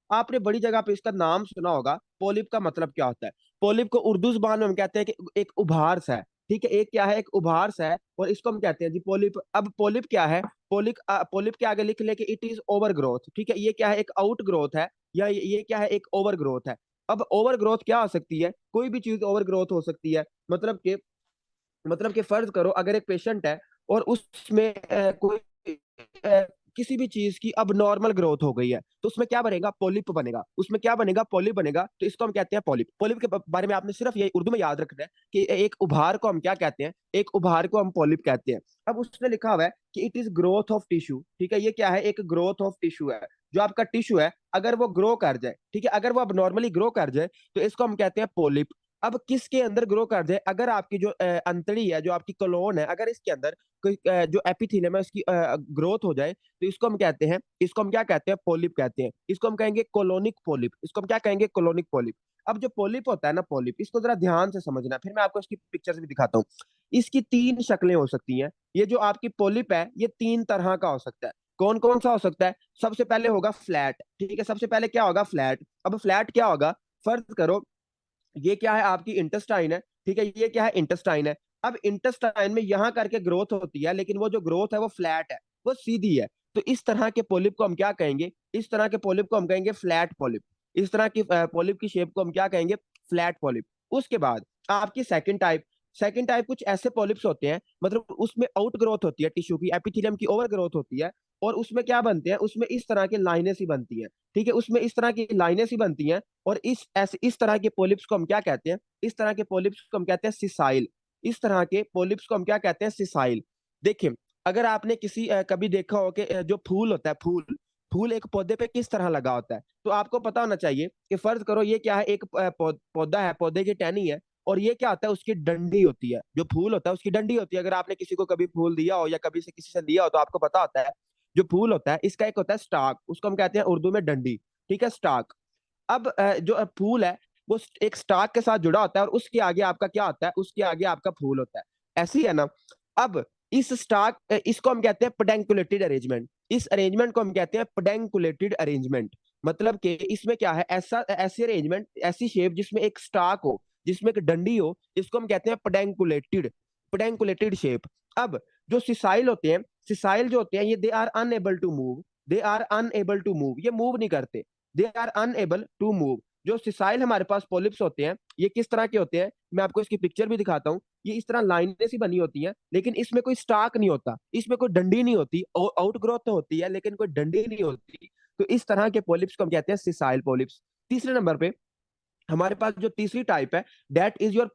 आपने बड़ी जगह पे इसका नाम सुना होगा। पोलिप का मतलब क्या होता है? पोलिप को उर्दू जुबान में हम कहते हैं कि एक उभार सा है। ठीक है, एक क्या है, एक उभार सा है, और इसको हम कहते हैं जी पोलिप। अब पोलिप क्या है? पोलिप के आगे लिख ले कि इट इज ओवर ग्रोथ। ठीक है, ये क्या है, एक आउट ग्रोथ है, या ये क्या है, एक ओवर ग्रोथ है। अब ओवर ग्रोथ क्या हो सकती है? कोई भी चीज ओवर ग्रोथ हो सकती है। मतलब कि फर्ज करो अगर एक पेशेंट है और उसमें कोई अ, किसी भी चीज की अब नॉर्मल ग्रोथ हो गई है, तो उसमें क्या बनेगा? पॉलिप बनेगा। उसमें क्या बनेगा? पॉलिप बनेगा। तो इसको हम कहते हैं पॉलिप। पॉलिप के बारे में आपने सिर्फ ये उर्दू में याद रखना है कि एक उभार को हम क्या कहते हैं? एक उभार को हम पॉलिप कहते हैं। अब उसने लिखा हुआ है कि it is growth of tissue. ठीक है, ये क्या है? एक ग्रोथ ऑफ टिश्यू है। जो आपका टिश्यू है अगर वो ग्रो कर जाए, ठीक है, अगर वो अब नॉर्मली ग्रो कर जाए, तो इसको हम कहते हैं पॉलिप। अब किसके अंदर ग्रो कर जाए? अगर आपकी जो अंतड़ी है, जो आपकी कोलोन है, अगर इसके अंदर कोई जो एपिथेलियम है उसकी ग्रोथ हो जाए, तो इसको हम कहते हैं, इसको हम क्या कहते हैं? पोलिप कहते हैं। इसको हम कहेंगे कोलोनिक पोलिप। इसको हम क्या कहेंगे? Colonic polyp. अब जो पोलिप होता है ना, पोलिप, इसको जरा ध्यान से समझना, फिर मैं आपको इसकी पिक्चर्स भी दिखाता हूँ। इसकी तीन शक्लें हो सकती हैं। ये जो आपकी पोलिप है, ये तीन तरह का हो सकता है। कौन कौन सा हो सकता है? सबसे पहले होगा फ्लैट। ठीक है, सबसे पहले क्या होगा? फ्लैट। अब फ्लैट क्या होगा? फर्ज करो ये क्या है? आपकी इंटेस्टाइन है। ठीक है, ये क्या है? इंटेस्टाइन है। अब इंटेस्टाइन में यहां करके ग्रोथ होती है, लेकिन वो जो ग्रोथ है वो फ्लैट है, वो सीधी है। तो इस तरह के पोलिप को हम क्या कहेंगे? इस तरह के पोलिप को हम कहेंगे फ्लैट पोलिप। इस तरह की पोलिप की शेप को हम क्या कहेंगे? Flat polyp. उसके बाद आपकी सेकंड टाइप कुछ ऐसे पॉलिप्स होते हैं, मतलब उसमें आउट ग्रोथ होती है, टिश्यू की, एपिथेलियम की ओवर ग्रोथ होती है। और उसमें क्या बनते हैं? उसमें इस तरह की लाइनें सी बनती हैं। ठीक है, उसमें इस तरह की लाइनें सी बनती हैं। और इस तरह के पोलिप्स को हम क्या कहते हैं? इस तरह के पोलिप्स को हम कहते हैं सिसाइल। इस तरह के पोलिप्स को हम क्या कहते हैं? सिसाइल। देखिए, अगर आपने कभी देखा हो कि जो फूल होता है, फूल फूल एक पौधे पे किस तरह लगा होता है, तो आपको पता होना चाहिए कि फर्ज करो ये क्या है? एक पौधा है, पौधे की टहनी है, और ये क्या होता है? उसकी डंडी होती है। जो फूल होता है उसकी डंडी होती है। अगर आपने किसी को कभी फूल दिया हो या कभी से किसी से लिया हो, तो आपको पता होता है जो फूल होता है इसका एक होता है स्टाक, उसको हम कहते हैं उर्दू में डंडी। ठीक है, स्टाक। अब जो फूल है वो एक स्टाक के साथ जुड़ा होता है, और उसके आगे आपका क्या होता है? उसके आगे आपका फूल होता है। ऐसी है ना? अब इसको हम कहते हैं पेडंकुलेटेड अरेंजमेंट। इस अरेंजमेंट को हम कहते हैं पेडंकुलेटेड अरेंजमेंट। मतलब कि इसमें क्या है? ऐसा ऐसी अरेंजमेंट, ऐसी शेप जिसमें एक स्टाक हो, जिसमें एक डंडी हो, इसको हम कहते हैं पेडंकुलेटेड। पेडंकुलेटेड शेप। अब जो सिसाइल होते हैं, सिसाइल जो होते हैं, ये they are unable to move. They are unable to move, ये मूव नहीं करते। They are unable to move. जो सिसाइल हमारे पास पोलिप्स होते हैं, ये किस तरह के होते हैं? मैं आपको इसकी पिक्चर भी दिखाता हूँ। ये इस तरह लाइनें सी बनी होती हैं, लेकिन इसमें कोई स्टाक नहीं होता, इसमें कोई डंडी नहीं होती। आउट ग्रोथ तो होती है, लेकिन कोई डंडी नहीं होती। तो इस तरह के पोलिप्स को हम कहते हैं सिसाइल पोलिप्स। तीसरे नंबर पे हमारे पास जो तीसरी टाइप है, दैट इज योर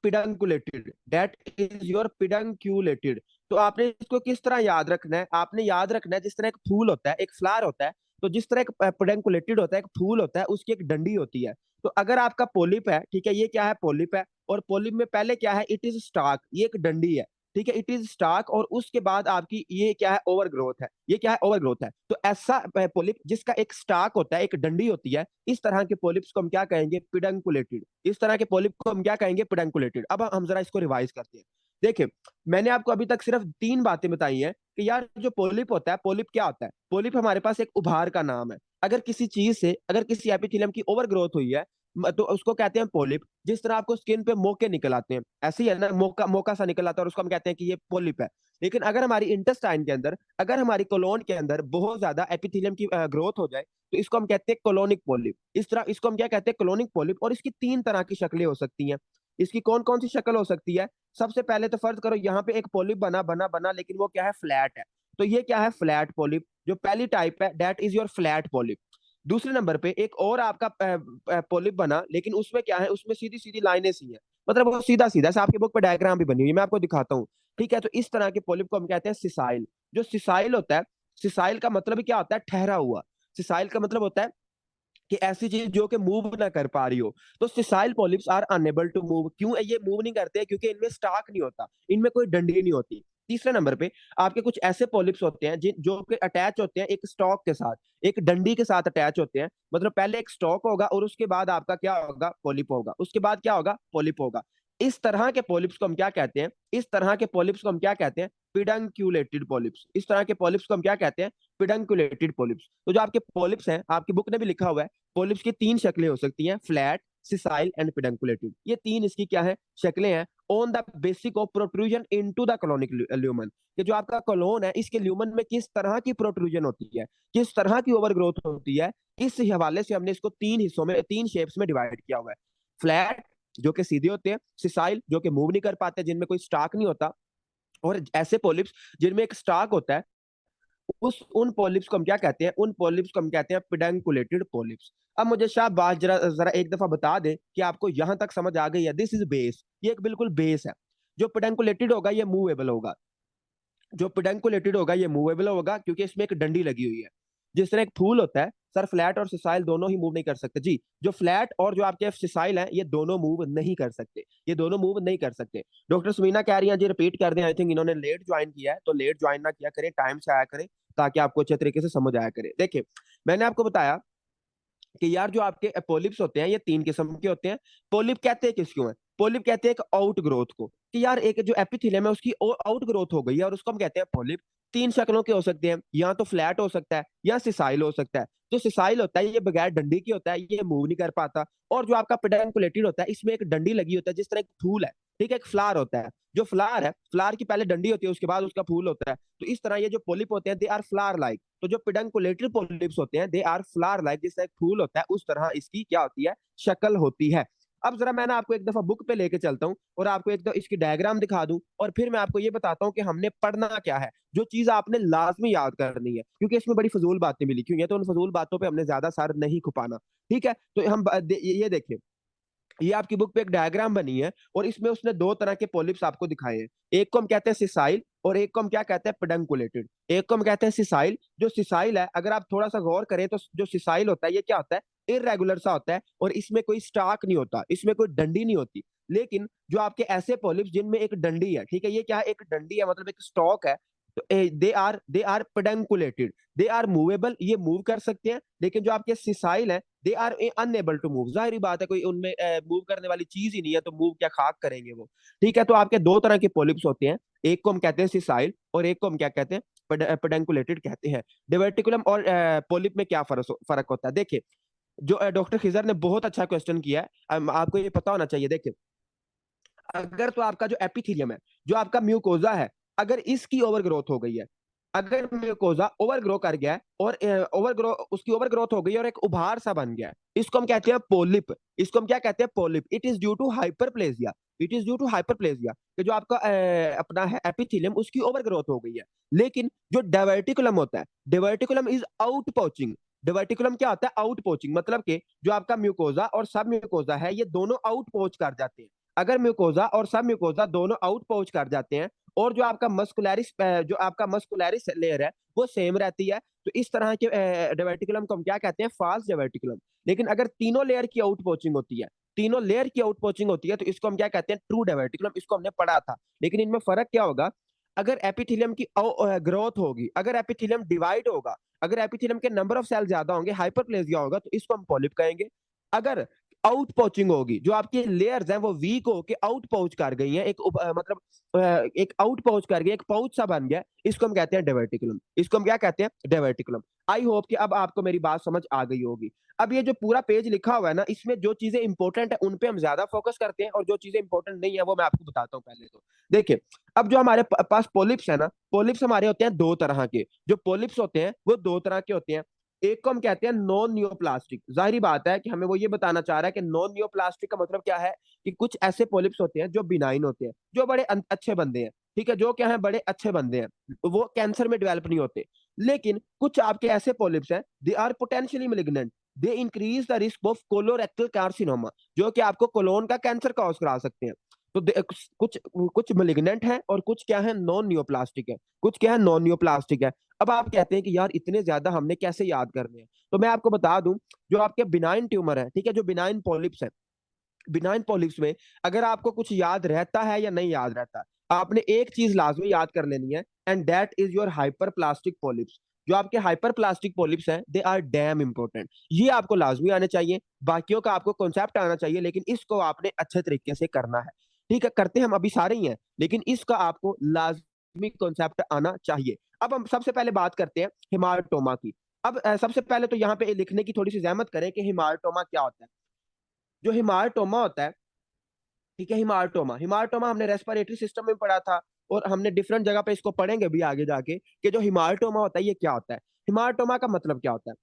पिडंक्यूलेटेड। तो आपने इसको किस तरह याद रखना है? आपने याद रखना है जिस तरह एक फूल होता है, एक फ्लावर होता है, तो जिस तरह एक पिडंकुलेटेड होता है, एक फूल होता है, उसकी एक डंडी होती है। तो अगर आपका पोलिप है, ठीक है, ये क्या है? पोलिप है। और पोलिप में पहले क्या है? इट इज स्टार्क, ये एक डंडी है। ठीक है, इट इज स्टार्क, और उसके बाद आपकी ये क्या है? ओवर ग्रोथ है। ये क्या है? ओवर ग्रोथ है। तो ऐसा पोलिप जिसका एक स्टार्क होता है, एक डंडी होती है, इस तरह के पोलिप्स को हम क्या कहेंगे? पिडंकुलेटेड। इस तरह के पोलिप को हम क्या कहेंगे? पिडंकुलेटेड। अब हम जरा इसको रिवाइज करते हैं। देखिए, मैंने आपको अभी तक सिर्फ तीन बातें बताई हैं कि यार जो पोलिप होता है, पोलिप क्या होता है? पोलिप हमारे पास एक उभार का नाम है। अगर किसी एपिथेलियम की ओवर ग्रोथ हुई है, तो उसको कहते हैं पोलिप। जिस तरह आपको स्किन पे मोके निकल आते हैं, ऐसे ही है ना, मोका मोका सा निकल आता है, और उसको हम कहते हैं कि ये पोलिप है। लेकिन अगर हमारी इंटेस्टाइन के अंदर, अगर हमारी कोलोन के अंदर बहुत ज्यादा एपिथेलियम की ग्रोथ हो जाए, तो इसको हम कहते हैं कोलोनिक पोलिप। इस तरह इसको हम क्या कहते हैं? Colonic polyp. और इसकी तीन तरह की शक्लें हो सकती हैं। इसकी कौन कौन सी शक्ल हो सकती है? सबसे पहले तो फर्ज करो यहाँ पे एक पोलिप बना बना बना, लेकिन वो क्या है? फ्लैट है। तो ये क्या है? Flat polyp. जो पहली टाइप है, that is your flat polyp. दूसरे नंबर पे एक और आपका पोलिप बना, लेकिन उसमें क्या है? उसमें सीधी सीधी लाइनें सी है, मतलब वो सीधा सीधा। जैसे आपके बुक पे डायग्राम भी बनी हुई है, मैं आपको दिखाता हूँ। ठीक है, तो इस तरह के पोलिप को हम कहते हैं सिसाइल। जो सिसाइल होता है, सिसाइल का मतलब क्या होता है? ठहरा हुआ। सिसाइल का मतलब होता है कि ऐसी चीज जो कि मूव ना कर पा रही हो। तो sessile polyps are unable to move. क्यों ये मूव नहीं करते? क्योंकि इनमें स्टाक नहीं होता, इनमें कोई डंडी नहीं होती। तीसरे नंबर पे आपके कुछ ऐसे पॉलिप्स होते हैं जिन जो कि अटैच होते हैं एक स्टॉक के साथ, एक डंडी के साथ अटैच होते हैं। मतलब पहले एक स्टॉक होगा, और उसके बाद आपका क्या होगा? पॉलिप होगा। उसके बाद क्या होगा? पॉलिप होगा। इस तरह के पॉलिप्स को हम क्या कहते हैं, इस तरह के पॉलिप्स को हम क्या कहते हैं, पिडंक्यूलेटेड पॉलिप्स। इस तरह के पॉलिप्स को हम क्या कहते हैं, पिडंक्यूलेटेड पॉलिप्स। तो जो आपके पॉलिप्स हैं, आपकी बुक ने भी लिखा हुआ है, पॉलिप्स की तीन शक्लें हो सकती हैं, फ्लैट, सिसाइल एंड पिडंकुलेटेड। ये तीन इसकी क्या है, शक्लें हैं। On the basic of protrusion into the colonic lumen, कि जो आपका कॉलोन है इसके ल्यूमन में किस तरह की प्रोट्रूजन होती है, किस तरह की ओवरग्रोथ होती है, इस हवाले से हमने इसको तीन हिस्सों में, तीन शेप्स में डिवाइड किया हुआ है। फ्लैट जो कि सीधे होते हैं, सिसाइल जो कि मूव नहीं कर पाते, जिनमें कोई स्टाक नहीं होता, और ऐसे पॉलिप्स जिनमें एक स्टाक होता है, उस उन पॉलिप्स को हम क्या कहते हैं, उन पॉलिप्स को हम कहते हैं पेडंकुलेटेड पॉलिप्स। अब मुझे शाबाश, जरा जरा एक दफा बता दें कि आपको यहां तक समझ आ गई है। दिस इज बेस, ये एक बिल्कुल बेस है। जो पेडंकुलेटेड होगा ये मूवेबल होगा, जो पेडंकुलेटेड होगा ये मूवेबल होगा, क्योंकि इसमें एक डंडी लगी हुई है। जिस तरह एक फूल होता है, सर फ्लैट और सिसाइल दोनों ही मूव नहीं कर सकते जी। जो फ्लैट और जो आपके सिसाइल हैं, ये दोनों मूव नहीं कर सकते, ये दोनों मूव नहीं कर सकते। डॉक्टर सुमीना कह रही हैं जी, रिपीट कर दें, आई थिंक इन्होंने लेट ज्वाइन किया है, तो लेट ज्वाइन ना किया करें, टाइम से आया करें, ताकि आपको अच्छे तरीके से समझ आया करे। देखिए, मैंने आपको बताया कि यार जो आपके पोलिप्स होते हैं ये तीन किस्म के होते हैं। पोलिप कहते हैं किसको है, पोलिप कहते हैं एक आउट ग्रोथ को, कि यार एक जो एपिथेलियम है उसकी आउट ग्रोथ हो गई है, और उसको हम कहते हैं पोलिप। तीन शक्लों के हो सकते हैं, या तो फ्लैट हो सकता है या सिसाइल हो सकता है। जो सिसाइल होता है ये बगैर डंडी की होता है, ये मूव नहीं कर पाता। और जो आपका पेडंकुलेटेड होता है, इसमें एक डंडी लगी होता है, जिस तरह एक फूल है, ठीक है, एक फ्लावर होता है। जो फ्लावर है, फ्लावर की पहले डंडी होती है, उसके बाद उसका फूल होता है। तो इस तरह ये जो पोलिप होते हैं, दे आर फ्लावर लाइक। तो जो पेडंकुलेटेड पॉलिप्स होते हैं, दे आर फ्लावर लाइक, जिससे एक फूल होता है, उस तरह इसकी क्या होती है, शक्ल होती है। अब जरा मैं ना आपको एक दफा बुक पे लेके चलता हूँ, और आपको एक दफा इसकी डायग्राम दिखा दूं, और फिर मैं आपको ये बताता हूँ कि हमने पढ़ना क्या है, जो चीज आपने लाजमी याद करनी है, क्योंकि इसमें बड़ी फजूल बातें भी लिखी हुई हैं, तो उन फजूल बातों पे हमने ज्यादा सर नहीं खुपाना। ठीक है, तो हम ये देखें, ये आपकी बुक पे एक डायग्राम बनी है, और इसमें उसने दो तरह के पॉलिप्स आपको दिखाए हैं। एक को हम कहते हैं सिसाइल, और एक को हम क्या कहते हैं, पेडंकुलेटेड। एक को हम कहते हैं सिसाइल। जो सिसाइल है, अगर आप थोड़ा सा गौर करें तो जो सिसाइल होता है ये क्या होता है, इरेगुलर सा होता है, और इसमें कोई स्टाक नहीं होता, इसमें कोई डंडी नहीं होती। लेकिन जो आपके ऐसे पॉलिप्स जिनमें एक डंडी है, ठीक है, ये क्या है, एक डंडी है, मतलब एक स्टॉक है, तो they are pedunculated, they are movable, ये मूव कर सकते हैं। लेकिन जो आपके सिसाइल है, they are unable to move. जाहिर बात है, कोई उनमें मूव करने वाली चीज ही नहीं है, तो मूव क्या खाक करेंगे वो। ठीक है, तो आपके दो तरह के पॉलिप्स होते हैं, एक को हम कहते हैं सिसाइल, और एक को हम क्या कहते हैं, पेडंकुलेटेड कहते हैं। डिवर्टिकुलम और पॉलिप में क्या फर्क होता है, देखिए, जो डॉक्टर खिजर ने बहुत अच्छा क्वेश्चन किया है, आपको ये पता होना चाहिए। देखिए, अगर तो आपका जो एपिथेलियम है, जो आपका म्यूकोजा है, अगर इसकी ओवरग्रोथ हो गई है, अगर म्यूकोजा ओवरग्रो कर गया है, और ओवरग्रो उसकी ओवरग्रोथ हो गई है, और एक उभार सा बन गया है, इसको हम कहते हैं पोलिप। इसको हम क्या कहते हैं, polyp. It is due to hyperplasia, it is due to hyperplasia, कि जो आपका अपना है एपिथेलियम, उसकी ओवरग्रोथ हो गई है। लेकिन जो डायवर्टिकुलम होता है, diverticulum is out poaching. Diverticulum क्या होता है, आउट पोचिंग, मतलब कि जो आपका म्यूकोजा और सब म्यूकोजा है, ये दोनों आउट पोच कर जाते हैं। अगर म्यूकोजा और सब म्यूकोजा दोनों आउट पाउच कर जाते हैं, और जो आपका मस्कुलरिस लेयर है वो सेम रहती है, तो इस तरह के डायवर्टिकुलम को हम क्या कहते हैं, फाल्स डायवर्टिकुलम। लेकिन अगर तीनों लेयर की आउट पोचिंग होती है, तीनों लेयर की आउट पोचिंग होती है, तो इसको हम क्या कहते हैं, ट्रू डायवर्टिकुलम। इसको हमने पढ़ा था। लेकिन इनमें फर्क क्या होगा, अगर एपिथेलियम की ग्रोथ होगी, अगर एपिथेलियम डिवाइड होगा, अगर एपिथेलियम के नंबर ऑफ सेल ज्यादा होंगे, हाइपरप्लेजिया होगा, तो इसको हम पॉलिप कहेंगे। अगर आउट पोचिंग होगी, जो आपकी लेयर्स हैं वो वीक हो के आउट पाउच कर गई हैं, मतलब एक आउट पाउच कर गई, एक पाउच सा बन गया, इसको हम कहते हैं डायवर्टिकुलम। इसको हम क्या कहते हैं, डायवर्टिकुलम। आई होप कि अब आपको मेरी बात समझ आ गई होगी। अब ये जो पूरा पेज लिखा हुआ है ना, इसमें जो चीजें इंपॉर्टेंट है उन पे हम ज्यादा फोकस करते हैं, और जो चीजें इंपॉर्टेंट नहीं है वो मैं आपको बताता हूँ पहले तो। देखिए, अब जो हमारे पास पोलिप्स है ना, पोलिप्स हमारे होते हैं दो तरह के। जो पोलिप्स होते हैं वो दो तरह के होते हैं। एक को हम कहते हैं नॉन न्यूप्लास्टिक। जाहिर बात है कि हमें वो ये बताना चाह रहा है कि नॉन न्यूप्लास्टिक का मतलब क्या है, कि कुछ ऐसे पॉलिप्स होते हैं जो बिनाइन होते हैं, जो बड़े अच्छे बंदे हैं, ठीक है, जो क्या है, बड़े अच्छे बंदे हैं, वो कैंसर में डेवलप नहीं होते। लेकिन कुछ आपके ऐसे पॉलिप्स हैं, they are potentially malignant, they increase the risk of colorectal carcinoma, जो कि आपको कोलोन का कैंसर कॉज करा सकते हैं। तो कुछ कुछ मेलिग्नेंट है, और कुछ क्या है, नॉन न्यूप्लास्टिक है, कुछ क्या है, नॉन न्यूप्लास्टिक है। अब आप कहते हैं कि यार इतने ज्यादा हमने कैसे याद करने हैं, तो मैं आपको बता दूं, जो आपके बिनाइन ट्यूमर है, ठीक है, जो बिनाइन पॉलिप्स है, बिनाइन पॉलिप्स में अगर आपको कुछ याद रहता है या नहीं याद रहता, आपने एक चीज लाजमी याद कर लेनी है, and that is your hyper plastic polyps. जो आपके हाइपर प्लास्टिक पॉलिप्स हैं, दे आर डैम इंपॉर्टेंट। ये आपको लाजमी आने चाहिए, बाकियों का आपको कॉन्सेप्ट आना चाहिए, लेकिन इसको आपने अच्छे तरीके से करना है। ठीक है, करते हम अभी सारे ही हैं, लेकिन इसका आपको लाजमी कॉन्सेप्ट आना चाहिए। अब हम सबसे पहले बात करते हैं हिमाटोमा की। अब सबसे पहले तो यहाँ पे लिखने की थोड़ी सी जहमत करें कि हिमाटोमा क्या होता है। जो हिमाटोमा होता है, ठीक है, हिमाटोमा, हिमाटोमा हमने रेस्पिरेटरी सिस्टम में पढ़ा था, और हमने डिफरेंट जगह पे इसको पढ़ेंगे भी आगे जाके कि जो हिमाटोमा होता है ये क्या होता है। हिमाटोमा का मतलब क्या होता है?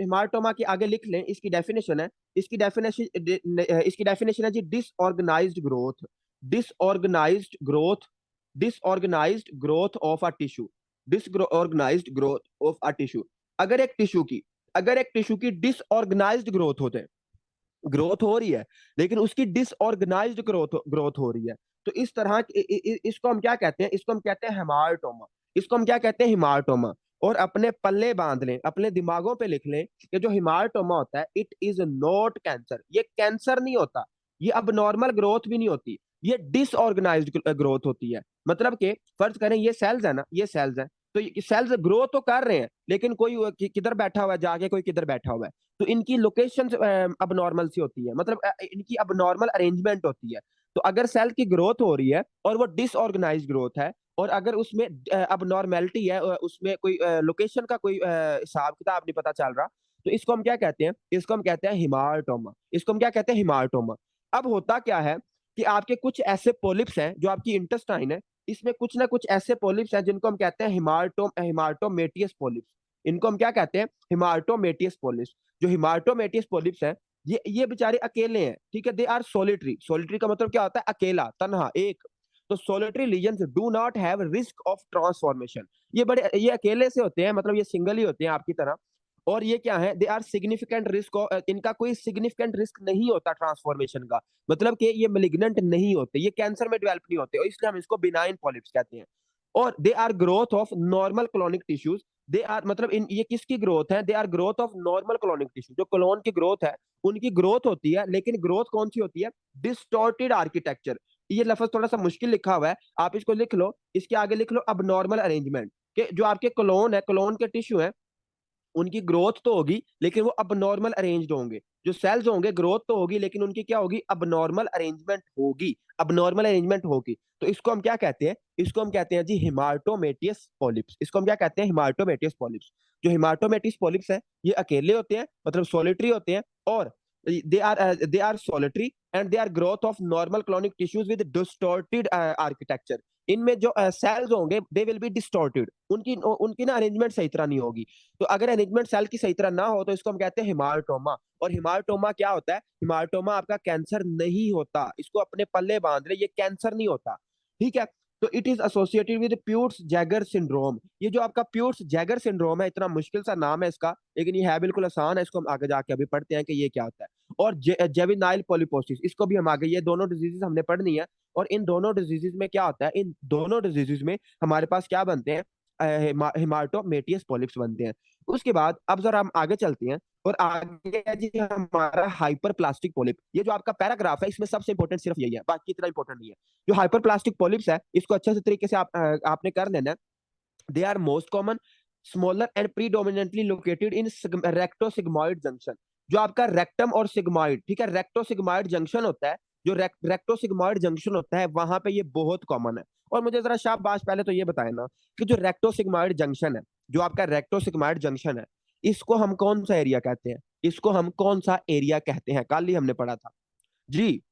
हिमाटोमा की आगे लिख लें, इसकी डेफिनेशन है, इसकी डेफिनेशन है जी, disorganized growth, disorganized growth, disorganized growth of a tissue, disorganized growth of a tissue. अगर एक टिश्यू की अगर एक टिश्यू की डिसऑर्गेनाइज्ड ग्रोथ होते हैं, ग्रोथ हो रही है लेकिन उसकी डिसऑर्गेनाइज्ड ग्रोथ ग्रोथ हो रही है, तो इस तरह इसको हम क्या कहते हैं? इसको हम कहते हैं हेमाटोमा। इसको हम क्या कहते हैं? हिमाटोमा। और अपने पल्ले बांध लें, अपने दिमागों पे लिख लें कि जो हिमाटोमा होता है, इट इज नॉट कैंसर। ये कैंसर नहीं होता, ये अब नॉर्मल ग्रोथ भी नहीं होती, ये डिसऑर्गेनाइज्ड ग्रोथ होती है। मतलब कि फर्ज करें ये सेल्स है ना, ये सेल्स है, तो सेल्स ग्रो तो कर रहे हैं, लेकिन कोई किधर बैठा हुआ है जाके, कोई किधर बैठा हुआ है, तो इनकी लोकेशन अब नॉर्मल सी होती है, मतलब इनकी अब नॉर्मल अरेंजमेंट होती है। तो अगर सेल की ग्रोथ हो रही है और वो डिसऑर्गेनाइज ग्रोथ है, और अगर उसमें अब नॉर्मेलिटी है, उसमें कोई लोकेशन का कोई हिसाब किताब नहीं पता चल रहा, तो इसको हम क्या कहते हैं? इसको हम कहते हैं हिमाटोमा। इसको हम क्या कहते हैं? हिमाटोमा। अब होता क्या है कि आपके कुछ ऐसे पोलिप्स हैं जो आपकी इंटेस्टाइन है, इसमें कुछ ना कुछ ऐसे पोलिप्स हैं जिनको हम कहते हैं हिमाटोमेटियस पोलिप्स। इनको हम क्या कहते हैं? हिमाटोमेटियस पोलिप्स। जो हिमाटोमेटियस पोलिप्स है, ये बेचारे अकेले हैं, ठीक है, दे आर सोलिटरी। सोलिटरी का मतलब क्या होता है? अकेला, तन्हा, एक। तो solitary lesions do not have risk of transformation. ये अकेले से होते हैं, मतलब ये सिंगल ही होते हैं आपकी तरह। और ये क्या है? दे आर सिग्निफिकेंट रिस्क, इनका कोई सिग्निफिकेंट रिस्क नहीं होता ट्रांसफॉर्मेशन का, मतलब कि ये मेलिग्नेंट नहीं होते, ये कैंसर में डेवलप नहीं होते, और इसलिए हम इसको बिनाइन पॉलिप्स कहते हैं। और they are growth of normal colonic tissues. They are मतलब इन ये किसकी ग्रोथ है? They are growth of normal colonic tissue. जो क्लोन की ग्रोथ है उनकी ग्रोथ होती है, लेकिन ग्रोथ कौन सी होती है? Distorted architecture. ये लफ्ज थोड़ा सा मुश्किल लिखा हुआ है, आप इसको लिख लो, इसके आगे लिख लो अब नॉर्मल अरेंजमेंट। कि जो आपके क्लोन है, क्लोन के टिश्यू है, उनकी ग्रोथ तो होगी लेकिन वो अब नॉर्मल अरेंज्ड होंगे। जो सेल्स होंगे, ग्रोथ तो होगी लेकिन उनकी क्या होगी? अब नॉर्मल अरेंजमेंट होगी, अब नॉर्मल अरेंजमेंट होगी। तो इसको हम क्या कहते हैं? इसको हम कहते हैं जी हिमाटोमेटियस पॉलिप्स। इसको हम क्या कहते हैं? हिमाटोमेटियस पॉलिप्स। जो हिमाटोमेटियस पॉलिप्स है, ये अकेले होते हैं, मतलब सोलिटरी होते हैं, और they are solitary and they are growth of normal colonic tissues with distorted architecture. इनमें जो सेल्स होंगे दे विल बी डिस्टॉर्टेड, उनकी उनकी ना अरेंजमेंट सही तरह नहीं होगी। तो अगर अरेंजमेंट सेल की सही तरह ना हो तो इसको हम कहते हैं हिमाटोमा। और हिमाटोमा क्या होता है? हिमाटोमा आपका कैंसर नहीं होता, इसको अपने पल्ले बांध ले, ये कैंसर नहीं होता, ठीक है। तो it is associated with Peutz जैगर सिंड्रोम। ये जो आपका प्यूर्स जैगर सिंड्रोम है, इतना मुश्किल सा नाम है इसका, लेकिन ये है बिल्कुल आसान है, इसको हम आगे जाके अभी पढ़ते हैं कि ये क्या होता है। और जेविनाइल पॉलीपोसिस, इसको भी हम आगे, ये दोनों डिजीजेस हमने पढ़नी है। और इन दोनों डिजीजेस में क्या होता है? इन दोनों डिजीजेस में हमारे पास क्या बनते हैं? हिमाटोमेटियस पॉलिप्स बनते हैं। उसके बाद अब जरा हम आगे चलते हैं, और आगे है जी हमारा हाइपर प्लास्टिक पॉलिप। ये जो आपका पैराग्राफ है इसमें सबसे इंपॉर्टेंट सिर्फ यही है, बाकी इतना इंपॉर्टेंट नहीं है। जो हाइपर प्लास्टिक पॉलिप्स है, इसको अच्छे से तरीके से आपने कर लेना है। They are most common, smaller and predominantly located in recto sigmoid junction. जो आपका रेक्टम और सिग्मॉइड, ठीक है, रेक्टो सिग्मॉइड जंक्शन होता है, जो रेक्टो सिग्मॉइड जंक्शन होता है वहां पे ये बहुत कॉमन है। और मुझे जरा शाबाश पहले तो ये बताए ना कि जो रेक्टो सिग्मॉइड जंक्शन है, जो आपका रेक्टो सिग्मॉइड जंक्शन है, इसको हम कौन सा एरिया कहते हैं? इसको हम कौन सा एरिया कहते हैं? कल ही हमने पढ़ा था जी।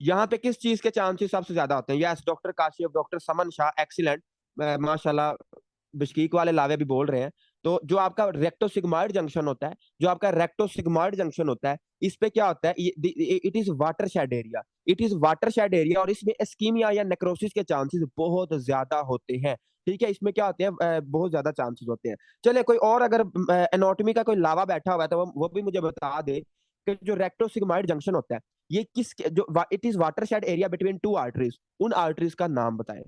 यहाँ पे किस चीज के चांसेस सबसे ज्यादा होते हैं? यस, डॉक्टर काशिफ, डॉक्टर समन शाह, एक्सीलेंट, माशाल्लाह, बिस्कीक वाले लावे भी बोल रहे हैं। तो जो आपका रेक्टो सिग्मॉइड जंक्शन होता है, जो आपका रेक्टो सिग्मॉइड जंक्शन होता है, इस पे क्या होता है? It is water shade area, it is water shade area, और इसमें एस्कीमिया या नेक्रोसिस के चांसेस बहुत ज्यादा होते हैं, ठीक है। इसमें क्या होते हैं? बहुत ज्यादा चांसेस होते हैं। चले, कोई और अगर एनाटॉमी का कोई लावा बैठा हुआ है तो वो भी मुझे बता दे कि जो रेक्टो सिग्मॉइड जंक्शन होता है, ये किस जो it is water shade area between two arteries, उन आर्टरीज का नाम बताएं।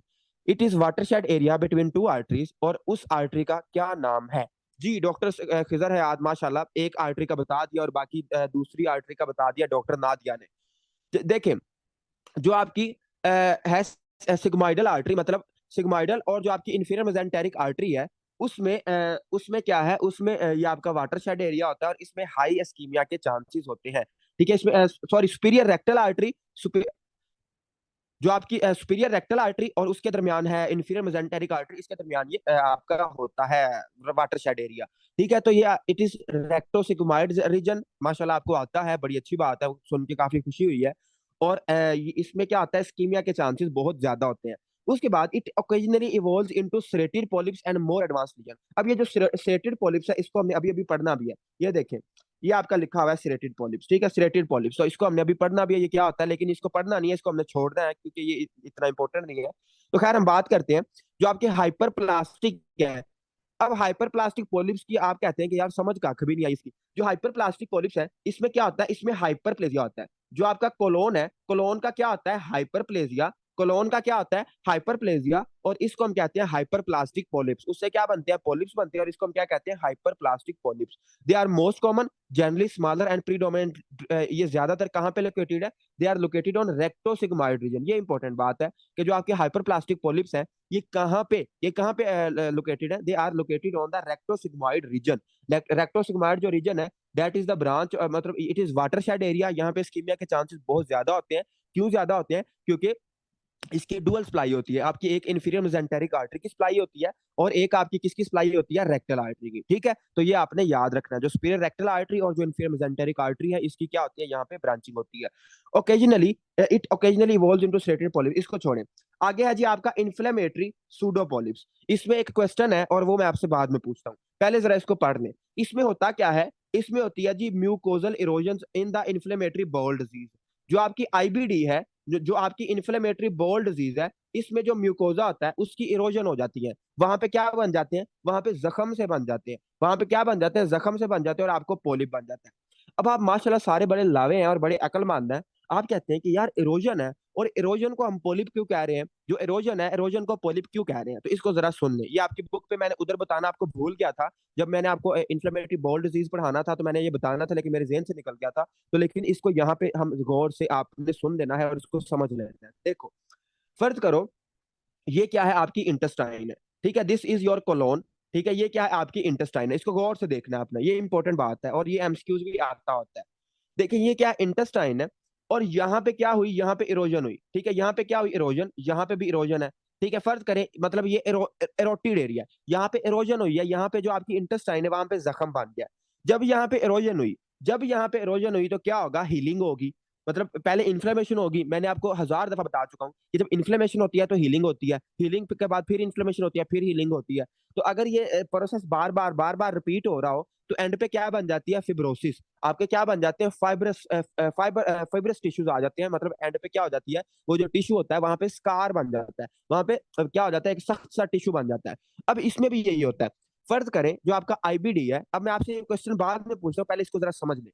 It is watershed area between two arteries, और उस आर्टरी का क्या नाम है? जी, डॉक्टर खिजर है आज माशाल्लाह, एक आर्टरी का बता दिया और बाकी दूसरी आर्टरी का बता दिया डॉक्टर नादिया ने। देखें, जो आपकी है सिग्मोइडल आर्टरी, मतलब सिग्मोइडल, और जो आपकी इंफीरियर मेसेंटेरिक आर्टरी है, उसमें क्या है? उसमें ये आपका वाटरशेड एरिया होता है, और इसमें हाई एस्कीमिया के चांसेस होते हैं, ठीक है। इसमें सॉरी, सुपीरियर रेक्टल आर्टरी, जो आपकी सुपीरियर रेक्टल आर्टरी और उसके दरमियान है इंफीरियर मेसेंटेरिक आर्टरी, इसके दरमियान ये आपका होता है वाटर शेड एरिया। ठीक है, तो ये इट इज रेक्टोसिग्मोइड रीजन, माशाल्लाह आपको आता है, बड़ी अच्छी बात है, सुन के काफी खुशी हुई है। और इसमें क्या आता है, स्कीमिया के चांसेस बहुत ज्यादा होते हैं। उसके बाद it occasionally evolves into serrated polyps and more advance region. अब ये जो सेरेटेड पॉलिप्स है इसको हमने अभी अभी पढ़ना भी है। ये देखें, ये आपका लिखा हुआ है सेरेटेड पॉलिप्स, ठीक है, सेरेटेड पॉलिप्स, तो इसको हमने अभी पढ़ना भी है, ये क्या होता है, लेकिन इसको पढ़ना नहीं है, इसको हमने छोड़ना है क्योंकि ये इतना इंपॉर्टेंट नहीं है। तो खैर हम बात करते हैं जो आपके हाइपर प्लास्टिक है। अब हाइपर प्लास्टिक पॉलिप्स की आप कहते हैं कि यार समझ का कभी नहीं आई इसकी। जो हाइपर प्लास्टिक पॉलिप्स है इसमें क्या होता है, इसमें हाइपरप्लेजिया होता है। जो आपका कोलोन है, कोलोन का क्या होता है, हाइपरप्लेजिया। कोलोन का क्या होता है, हाइपरप्लेजिया, और इसको हम कहते हैं हाइपर प्लास्टिक पॉलिप्स। उससे क्या बनते हैं, पॉलिप्स बनते हैं, और इसको हम क्या कहते हैं, hyperplastic polyps. They are most common, generally smaller and predominant. ये ज्यादातर कहाँ पे लोकेटेड है, they are located on rectosigmoid region. ये इंपॉर्टेंट बात है कि जो आपके हाइपर प्लास्टिक पॉलिप्स है ये कहाँ पे लोकेटेड है, they are located on the rectosigmoid region. Rectosigmoid जो रीजन है दैट इज द ब्रांच, मतलब इट इज वाटरशेड एरिया। यहाँ पे स्कीमिया के चांसेस बहुत ज्यादा होते हैं। क्यों ज्यादा होते हैं, क्योंकि इसकी डुअल सप्लाई होती है। आपकी एक इंफीरियर मेसेंटेरिक आर्टरी की सप्लाई होती है और एक आपकी किसकी सप्लाई होती है, रेक्टल आर्टरी की। ठीक है, तो ये आपने याद रखना है, जो सुपीरियर रेक्टल आर्टरी और जो इंफीरियर मेसेंटेरिक आर्टरी है इसकी क्या होती है, यहाँ पे ब्रांचिंग होती है। Occasionally it occasionally evolves into serrated polyps. इसको छोड़ें, आगे है जी आपका इन्फ्लेमेटरी सूडोपॉलिप्स। इसमें एक क्वेश्चन है और वो मैं आपसे बाद में पूछता हूँ, पहले जरा इसको पढ़ लें। इसमें होता क्या है, इसमें होती है जी mucosal erosion in the inflammatory bowel disease. जो आपकी आईबीडी है, जो आपकी इन्फ्लेमेटरी बाउल डिजीज है, इसमें जो म्यूकोजा होता है उसकी इरोजन हो जाती है। वहां पे क्या बन जाते हैं, वहां पे जख्म से बन जाते हैं, वहां पे क्या बन जाते हैं, जख्म से बन जाते हैं, और आपको पोलिप बन जाता है। अब आप माशाल्लाह सारे बड़े लावे हैं और बड़े अक्लमंद हैं। आप कहते हैं कि यार इरोजन है, और इरोजन को हम पोलिप क्यों कह रहे हैं, जो इरोजन है इरोजन को पोलिप क्यों कह रहे हैं, तो इसको जरा सुन लें। ये आपकी बुक पे मैंने उधर बताना आपको भूल गया था, जब मैंने आपको इन्फ्लेमेटरी बाउल डिजीज पढ़ाना था तो मैंने ये बताना था, लेकिन मेरे जेहन से निकल गया था। तो लेकिन इसको यहाँ पे हम गौर से आपने सुन लेना है और इसको समझ लेना है। देखो, फर्ज करो ये क्या है, आपकी इंटेस्टाइन है। ठीक है, दिस इज योर कोलोन। ठीक है, ये क्या है, आपकी इंटेस्टाइन है। इसको गौर से देखना है अपना, ये इंपॉर्टेंट बात है और ये एमसीक्यूज भी आता होता है। देखिए ये क्या इंटेस्टाइन है, और यहाँ पे क्या हुई, यहाँ पे इरोजन हुई। ठीक है, यहाँ पे क्या हुई, इरोजन, यहाँ पे भी इरोजन है। ठीक है, फर्ज करें, मतलब ये एरोटिड एरिया, यहाँ पे इरोजन हुई है, यहाँ पे जो आपकी इंटेस्टाइन है वहां पे जख्म बन गया। जब यहाँ पे इरोजन हुई, जब यहाँ पे इरोजन हुई तो क्या होगा, हीलिंग होगी। मतलब पहले इन्फ्लेमेशन होगी, मैंने आपको 1000 दफा बता चुका हूँ कि जब इन्फ्लेमेशन होती है तो हीलिंग होती है, हीलिंग के बाद फिर इन्फ्लेमेशन होती है, फिर हीलिंग होती है। तो अगर ये प्रोसेस बार बार रिपीट हो रहा हो तो एंड पे क्या बन जाती है, फिब्रोसिस। आपके क्या बन जाते हैं, फाइब्रस टिश्यूज आ जाते हैं। मतलब एंड पे क्या हो जाती है, वो जो टिश्यू होता है वहां पे स्कार बन जाता है, वहां पे क्या हो जाता है, एक सख्त सा टिश्यू बन जाता है। अब इसमें भी यही होता है। फर्ज करें जो आपका आईबीडी है, अब मैं आपसे क्वेश्चन बाद में पूछता हूँ, पहले इसको जरा समझ लें।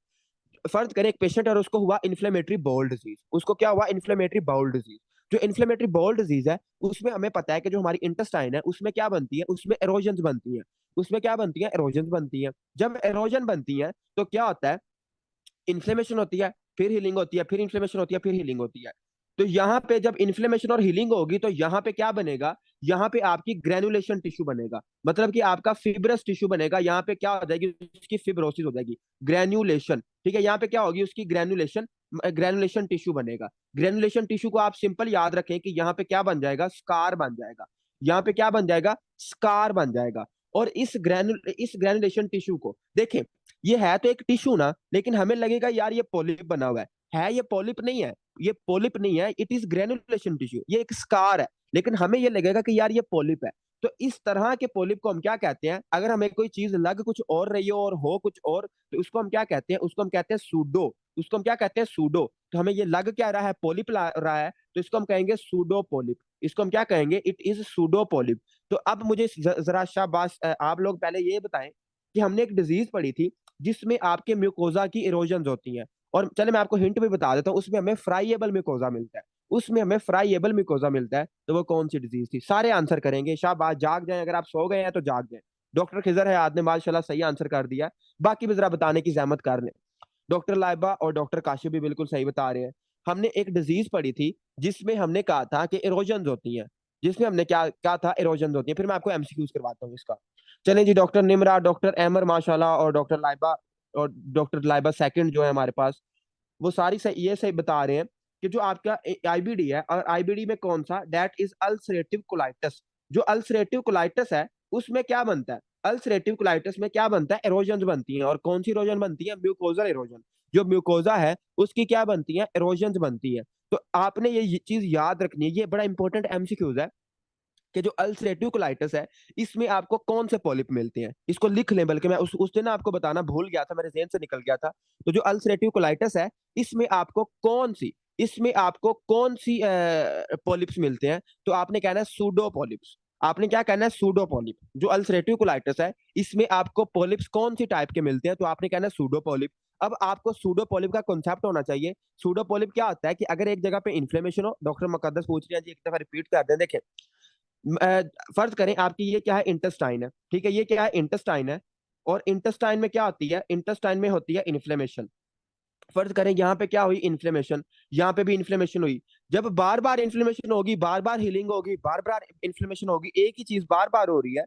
फर्ज करें एक पेशेंट है और उसको हुआ इन्फ्लेमेटरी बाउल डिजीज, उसको क्या हुआ, इन्फ्लेमेटरी बाउल डिजीज। जो इन्फ्लेमेटरी बाउल डिजीज है उसमें हमें पता है कि जो हमारी इंटेस्टाइन है उसमें क्या बनती है, उसमें एरोजन बनती है। उसमें क्या बनती है, एरोजन बनती है। जब एरोजन बनती है तो क्या होता है, इन्फ्लेमेशन होती है, फिर हीलिंग होती है, फिर इन्फ्लेमेशन होती है, फिर हीलिंग होती है। तो यहाँ पे जब इन्फ्लेमेशन और हीलिंग होगी तो यहाँ पे क्या बनेगा, यहाँ पे आपकी ग्रेनुलेशन टिश्यू बनेगा। मतलब कि आपका फिब्रस टिश्यू बनेगा। यहाँ पे क्या हो जाएगी, उसकी फिब्रोसिस हो जाएगी, ग्रेन्युलेशन। ठीक है, यहाँ पे क्या होगी, उसकी ग्रेनुलेशन, ग्रेनुलेशन टिश्यू बनेगा। ग्रेनुलेशन टिश्यू को आप सिंपल याद रखें कि यहाँ पे क्या बन जाएगा, स्कार बन जाएगा। यहाँ पे क्या बन जाएगा, स्कार बन जाएगा। और इस ग्रेनुलेशन टिश्यू को देखें, ये है तो एक टिश्यू ना, लेकिन हमें लगेगा यार ये पॉलिप बना हुआ है ये पॉलिप नहीं है, ये पॉलिप नहीं है, इट इज ग्रेनुलेशन टिश्यू, ये एक स्कार है। लेकिन हमें ये लगेगा कि यार ये पॉलिप है। तो इस तरह के पॉलिप को हम क्या कहते हैं, अगर हमें कोई चीज लग कुछ और रही हो और हो कुछ और, तो उसको हम क्या कहते हैं, उसको हम कहते हैं सूडो। उसको हम क्या कहते हैं, सूडो। तो हमें ये लग क्या रहा है, पॉलिप रहा है, तो इसको हम कहेंगे सूडो पॉलिप। इसको हम क्या कहेंगे, इट इज सूडो पॉलिप। तो अब मुझे जरा शाबाश, आप लोग पहले ये बताएं कि हमने एक डिजीज पढ़ी थी जिसमें आपके म्यूकोजा की इरोजन होती हैं। और चले मैं आपको हिंट भी बता देता हूँ, उसमें हमें फ्राइएबल म्यूकोजा मिलता है। उसमें हमें फ्राइएबल म्यूकोजा मिलता है। तो वो कौन सी डिजीज थी, सारे आंसर करेंगे, शाबाश, जाग जाएं, अगर आप सो गए हैं तो जाग जाएं। डॉक्टर खिजर है आदमी, माशाल्लाह सही आंसर कर दिया। बाकी भी जरा बताने की जहमत कर लें। डॉक्टर लाइबा और डॉक्टर काशिफ भी बिल्कुल सही बता रहे हैं। हमने एक डिजीज पढ़ी थी जिसमें हमने कहा था कि इरोजन होती हैं। जिसमें हमने क्या कहा था, इरोजन होती है। फिर मैं आपको एमसीक्यूज करवाता हूँ इसका। चलें जी, डॉक्टर निमरा, डॉक्टर अहमर माशाल्लाह, और डॉक्टर लाइबा सेकंड जो है हमारे पास, वो सारी सही, ये सही बता रहे हैं कि जो आपका आईबीडी है, और आईबीडी में कौन सा, डेट इज अल्सरेटिव कोलाइटिस। जो अल्सरेटिव कोलाइटिस है उसमें क्या बनता है, अल्सरेटिव कोलाइटिस में क्या बनता है, एरोजन बनती है। और कौन सी एरोजन बनती है, म्यूकोजल एरोजन। जो म्यूकोजा है उसकी क्या बनती है, एरोजन बनती है। तो आपने ये चीज याद रखनी है, ये बड़ा इंपॉर्टेंट एमसीक्यूज है कि जो अल्सरेटिव कोलाइटिस है इसमें आपको कौन से पॉलिप मिलते हैं, इसको लिख लें। बल्कि मैं उस दिन आपको बताना भूल गया था, मेरे ज़हन से निकल गया था। तो जो अल्सरेटिव कोलाइटिस है इसमें आपको कौन सी पॉलिप्स मिलते हैं, तो आपने कहना है सूडो पॉलिप्स। आपने क्या कहना है, सूडो पॉलिप। जो अल्सरेटिव कोलाइटिस है इसमें आपको पॉलिप्स कौन सी टाइप के मिलते हैं, तो आपने कहना है सूडो पॉलिप। अब आपको सूडो पॉलिप का कॉन्सेप्ट होना चाहिए। सूडो पॉलिप क्या होता है कि अगर एक जगह पे इन्फ्लेमेशन हो, डॉक्टर मुकद्दस पूछ रहे हैं जी, एक दफा रिपीट कर दें, देखें। फर्ज करें आपकी ये क्या है, इंटेस्टाइन है, ठीक है, ये क्या है, इंटेस्टाइन है। और इंटेस्टाइन में क्या होती है, इंटेस्टाइन में होती है इन्फ्लेमेशन। फर्ज करें यहाँ पे क्या हुई, इन्फ्लेमेशन। यहाँ पे भी इन्फ्लेमेशन हुई। जब बार बार इन्फ्लेमेशन होगी, बार बार हीलिंग होगी, बार बार इन्फ्लेमेशन होगी, एक ही चीज बार बार हो रही है,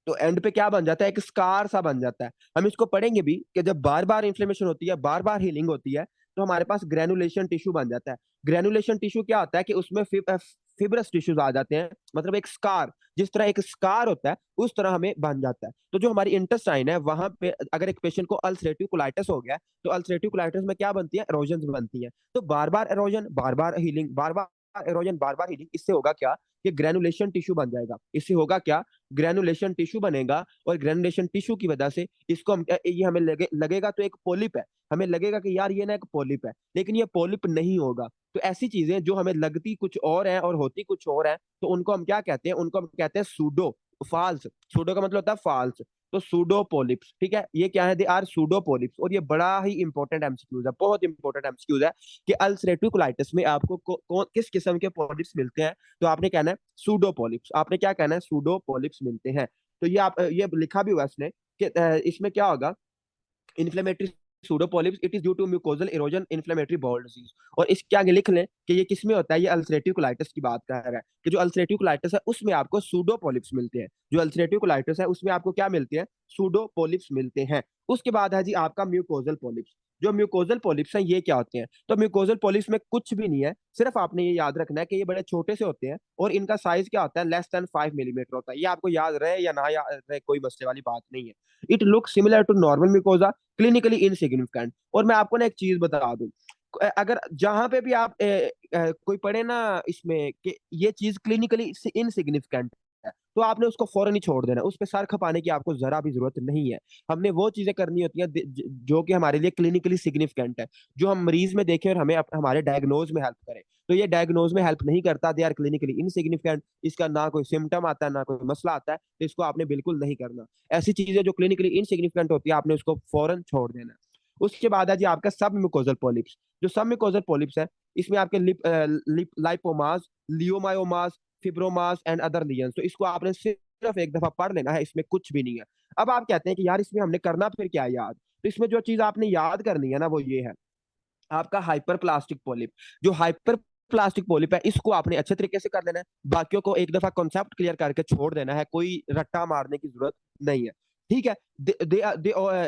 तो एंड पे क्या बन जाता है, एक स्कार सा बन जाता है। हम इसको पढ़ेंगे भी कि जब बार बार इन्फ्लेमेशन होती है, बार बार हीलिंग होती है, तो हमारे पास ग्रेनुलेशन टिश्यू बन जाता है। ग्रेनुलेशन टिश्यू क्या होता है कि उसमें फिब्रस टिश्यूज आ जाते हैं, मतलब एक स्कार। जिस तरह एक स्कार होता है उस तरह हमें बन जाता है। तो जो हमारी इंटेस्टाइन है वहां पे अगर एक पेशेंट को अल्सरेटिव कोलाइटिस हो गया, तो अल्सरेटिव कोलाइटिस में क्या बनती है, एरोजन बनती है। तो बार बार एरोजन, बार बार हीलिंग, बार बार एरोजन, बार बार हीलिंग, इससे होगा क्या कि ग्रेनुलेशन टिश्यू बन जाएगा। इससे होगा क्या, ग्रेनुलेशन टिश्यू बनेगा। और ग्रेनुलेशन टिश्यू की वजह से इसको हम ये हमें लगेगा तो एक पोलिप है। हमें लगेगा कि यार ये ना एक पोलिप है, लेकिन ये पोलिप नहीं होगा। तो ऐसी चीजें जो हमें लगती कुछ और है और होती कुछ और है, तो उनको हम क्या कहते हैं, उनको हम कहते हैं सूडो, फाल्स। सूडो का मतलब होता है फाल्स। तो सूडो पोलिप्स, ठीक है, ये क्या है, दे आर सूडो पोलिप्स। और ये बड़ा ही इंपॉर्टेंट एमसीक्यूज है, बहुत इंपॉर्टेंट एमसीक्यूज है कि अल्सरेटिव कोलाइटिस में आपको किस किस्म के पोलिप्स मिलते हैं, तो आपने कहना है सूडो पोलिप्स। आपने क्या कहना है, सूडो पोलिप्स मिलते हैं। तो ये आप ये लिखा भी हुआ है इसने कि इसमें क्या होगा, inflammatory pseudopolyps, it is due to mucosal erosion inflammatory bowel disease. और इसके आगे लिख लें कि ये किस में होता है, ये अल्सरेटिव कोलाइटिस की बात कर रहा है कि जो अल्सरेटिव कोलाइटिस है उसमें आपको सूडोपोलिप्स मिलते हैं। जो अल्सरेटिव कोलाइटिस है उसमें आपको क्या मिलते हैं, सूडोपोलिप्स मिलते हैं। उसके बाद है जी आपका म्यूकोजल पोलिप्स। जो म्यूकोजल पोलिप्स हैं ये क्या होते हैं, तो म्यूकोजल पोलिप्स में कुछ भी नहीं है, सिर्फ आपने ये याद रखना है कि ये बड़े छोटे से होते हैं और इनका साइज क्या होता है, लेस देन 5 मिलीमीटर होता है। ये आपको याद रहे या ना याद रहे, कोई मसले वाली बात नहीं है। It look similar to normal mucosa, clinically insignificant. और मैं आपको ना एक चीज बता दूं, अगर जहां पे भी आप कोई पढ़े ना इसमें कि ये चीज क्लिनिकली इनसिग्निफिकेंट है, तो आपने उसको फौरन ही छोड़ देना, उस पर सर खपाने की आपको जरा भी जरूरत नहीं है। हमने वो चीजें करनी होती हैं जो कि हमारे लिए क्लिनिकली सिग्निफिकेंट है, जो हम मरीज में देखें और हमें हमारे डायग्नोज में हेल्प करे। तो ये डायग्नोज में हेल्प नहीं करता, दे आर क्लिनिकली इनसिग्निफिकेंट, इसका ना कोई सिम्टम आता है ना कोई मसला आता है, तो इसको आपने बिल्कुल नहीं करना। ऐसी चीजें जो क्लिनिकली इनसिग्निफिकेंट होती है आपने उसको फौरन छोड़ देना है। उसके बाद है जी आपका सब म्यूकोजल पॉलिप्स। जो सब म्यूकोजल पॉलिप्स है इसमें आपके लाइपोमास, लियोमायोमास, फिब्रोमास एंड अदर लीजन्स। तो इसको आपने सिर्फ एक दफा पढ़ लेना है, इसमें कुछ भी नहीं है। अब आप कहते हैं कि यार इसमें हमने करना फिर क्या है याद, तो इसमें जो चीज आपने याद करनी है ना वो ये है आपका हाइपर प्लास्टिक पॉलिप। जो हाइपर प्लास्टिक पॉलिप है इसको आपने अच्छे तरीके से कर लेना है, बाकियों को एक दफा कॉन्सेप्ट क्लियर करके छोड़ देना है, कोई रट्टा मारने की जरूरत नहीं है। ठीक है।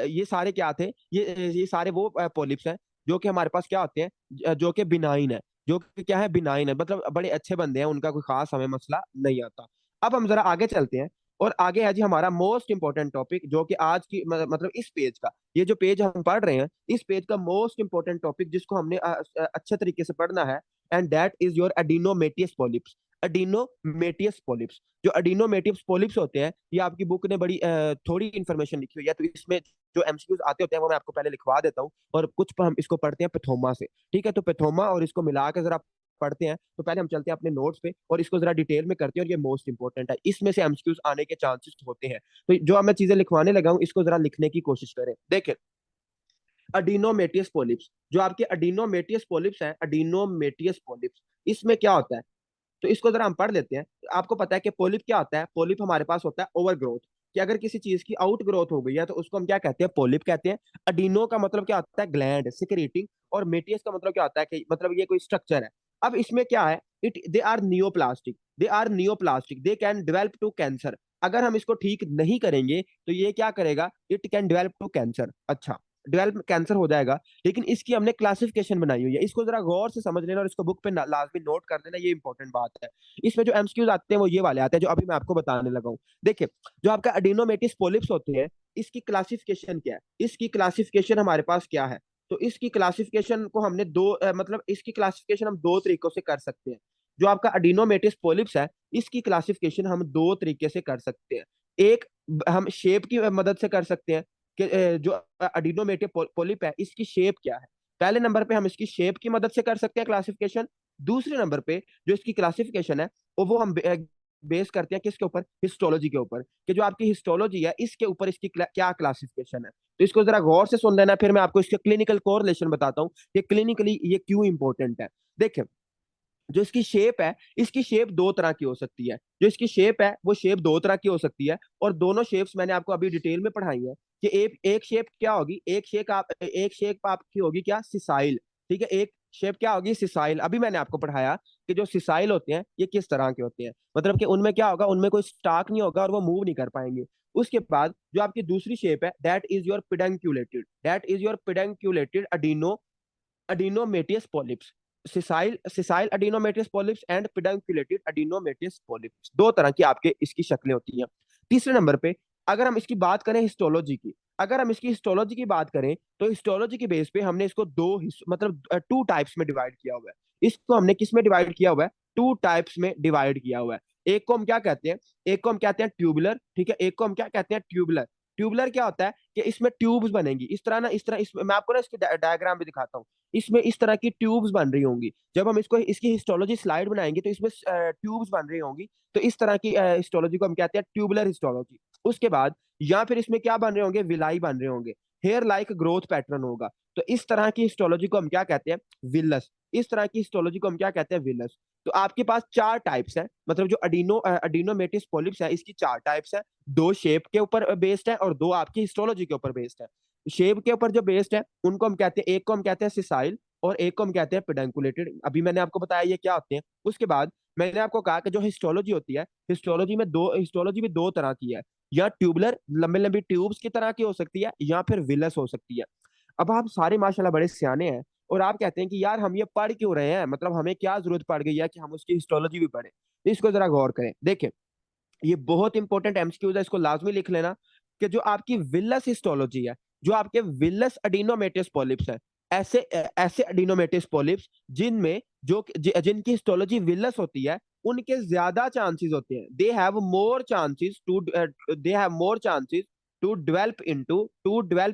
ये सारे क्या थे, ये सारे वो पॉलिप्स हैं जो कि हमारे पास क्या होते हैं, जो कि बिनाइन है, जो कि क्या है, बिनाइन है, मतलब बड़े अच्छे बंदे हैं, उनका कोई खास हमें मसला नहीं आता। अब हम जरा आगे चलते हैं, और आगे है जी हमारा मोस्ट इंपॉर्टेंट टॉपिक, जो कि आज की मतलब इस पेज का, ये जो पेज हम पढ़ रहे हैं इस पेज का मोस्ट इंपॉर्टेंट टॉपिक जिसको हमने अच्छे तरीके से पढ़ना है, and that is your adenomatous polyps. Adenomatous polyps, जो एडिनोमेटियस पॉलिप्स होते हैं, ये आपकी बुक ने बड़ी थोड़ी इन्फॉर्मेशन लिखी हुई है, तो इसमें जो एमसीक्यूज आते होते हैं वो मैं आपको पहले लिखवा देता हूँ, और कुछ पर हम इसको पढ़ते हैं पेथोमा से। ठीक है, तो पेथोमा और इसको मिला के जरा पढ़ते हैं। तो पहले हम चलते हैं अपने नोट्स पे और इसको जरा डिटेल में करते हैं, और ये मोस्ट इंपॉर्टेंट है, इसमें से एमसीक्यूज आने के चांसेस होते हैं। तो जो अब मैं चीजें लिखवाने लगा हूँ इसको जरा लिखने की कोशिश करें। देखें, अडीनोमेटियस पोलिप्स, जो आपके अडीनोमेटियस पोलिप्स हैं, अडीनोमेटियस पोलिप्स, इसमें क्या होता है, तो इसको जरा हम पढ़ लेते हैं। आपको पता है कि पोलिप क्या होता है, पोलिप हमारे पास होता है ओवर ग्रोथ, कि अगर किसी चीज की आउट ग्रोथ हो गई है तो उसको हम क्या कहते हैं, पोलिप कहते हैं। अडीनो का मतलब क्या होता है, ग्लैंड सिक्रेटिंग, और मेटियस का मतलब क्या होता है कि मतलब ये कोई स्ट्रक्चर है। अब इसमें क्या है, it they are neoplastic, they are neoplastic, they can develop to cancer. अगर हम इसको ठीक नहीं करेंगे तो ये क्या करेगा, it can develop to cancer. अच्छा, डेवलप कैंसर हो जाएगा, लेकिन इसकी हमने क्लासिफिकेशन बनाई हुई है। इसको जरा गौर से समझ लेना और इसको बुक पे लाजमी नोट कर लेना, ये इंपॉर्टेंट बात है। इसमें जो एमसीक्यूज आते हैं वो ये वाले आते हैं जो अभी मैं आपको बताने लगा हूँ। देखिए, जो आपका एडिनोमेटिस पोलिप्स होते हैं, इसकी क्लासिफिकेशन क्या है, इसकी क्लासिफिकेशन हमारे पास क्या है। तो इसकी क्लासिफिकेशन को हमने मतलब इसकी क्लासिफिकेशन हम दो तरीकों से कर सकते हैं। जो आपका एडिनोमेटिस पोलिप्स है, इसकी क्लासिफिकेशन हम दो तरीके से कर सकते हैं। एक, हम शेप की मदद से कर सकते हैं कि जो एडिनोमेटिस पोलिप है इसकी शेप क्या है। पहले नंबर पे हम इसकी शेप की मदद से कर सकते हैं क्लासिफिकेशन। दूसरे नंबर पे जो इसकी क्लासिफिकेशन है वो हम बेस करते हैं किसके ऊपर, हिस्टोलॉजी के ऊपर, कि जो आपकी हिस्टोलॉजी है इसके ऊपर इसकी क्या क्लासिफिकेशन है। तो इसको जरा गौर से सुन लेना, फिर मैं आपको इसके क्लिनिकल कोरिलेशन बताता हूँ कि क्लिनिकली ये क्यों इंपॉर्टेंट है। देखिए, जो इसकी शेप है, इसकी शेप दो तरह की हो सकती है। जो इसकी शेप है वो शेप दो तरह की हो सकती है, और दोनों शेप्स मैंने आपको अभी डिटेल में पढ़ाई है। कि एक शेप क्या होगी, एक शेप आपकी होगी क्या, सिसाइल। ठीक है, एक शेप क्या होगी, सिसाइल। अभी मैंने आपको पढ़ाया कि जो सिसाइल होते हैं ये किस तरह के होते हैं, मतलब कि उनमें क्या होगा, उनमें कोई स्टाक नहीं होगा और वो मूव नहीं कर पाएंगे। उसके बाद जो आपकी दूसरी शेप है, that is your pedunculated adenomatoous polyps, sessile adenomatoous polyps and pedunculated adenomatoous polyps, दो तरह की आपके इसकी शक्लें होती हैं। तीसरे नंबर पे अगर हम इसकी बात करें हिस्टोलॉजी की, अगर हम इसकी हिस्टोलॉजी की बात करें तो हिस्टोलॉजी के बेस पे हमने इसको मतलब टू टाइप्स में डिवाइड किया हुआ है। इसको हमने किस में डिवाइड किया हुआ है, टू टाइप्स में डिवाइड किया हुआ है। एक को हम क्या कहते हैं, एक को हम कहते हैं ट्यूबुलर, ठीक है, एक को हम क्या कहते हैं, ट्यूबुलर। ट्यूबुलर क्या होता है कि इसमें ट्यूब्स बनेंगी इस तरह ना, इस तरह, इसमें मैं आपको ना इसकी डायग्राम भी दिखाता हूँ। इसमें इस तरह की ट्यूब्स बन रही होंगी। जब हम इसको इसकी हिस्टोलॉजी स्लाइड बनाएंगे तो इसमें ट्यूब्स बन रही होंगी। तो इस तरह की हिस्टोलॉजी को हम कहते हैं ट्यूबुलर हिस्टोलॉजी। उसके बाद या फिर इसमें क्या बन रहे होंगे, विलाई बन रहे होंगे, हेयर लाइक ग्रोथ पैटर्न होगा। तो इस तरह की हिस्टोलॉजी को हम क्या कहते हैं, विलस। इस तरह की हिस्टोलॉजी को हम क्या कहते हैं, विलस। तो आपके पास चार टाइप्स हैं, मतलब जो अडीनोमेटिस पॉलिप्स है इसकी चार टाइप्स है। दो शेप के ऊपर बेस्ड है और दो आपकी हिस्टोलॉजी के ऊपर बेस्ड है। शेप के ऊपर जो बेस्ड है उनको हम कहते हैं, एक को हम कहते हैं सिसाइल और एक को हम कहते हैं पेडुंकुलेटेड। अभी मैंने आपको बताया ये क्या होते हैं। उसके बाद मैंने आपको कहा कि जो हिस्टोलॉजी होती है, हिस्टोलॉजी भी दो तरह की है। या ट्यूबुलर, लंबे लंबी ट्यूब्स की तरह की हो सकती है, या फिर विलस हो सकती है। अब आप सारे माशाल्लाह बड़े सियाने हैं और आप कहते हैं कि यार हम ये पढ़ क्यों रहे हैं, मतलब हमें क्या जरूरत पड़ गई है कि हम उसकी हिस्टोलॉजी भी पढ़ें। तो इसको जरा गौर करें। देखिए, ये बहुत इंपॉर्टेंट एमसीक्यूज है, इसको लाजमी लिख लेना। कि जो आपकी विलस हिस्टोलॉजी है, जो आपके विलस एडिनोमेटस पॉलिप्स है, ऐसे एडिनोमेटस पॉलिप्स जिनमें जिनकी हिस्टोलॉजी विलस होती है, उनके ज्यादा चांसेस होते हैं, they have more chances to develop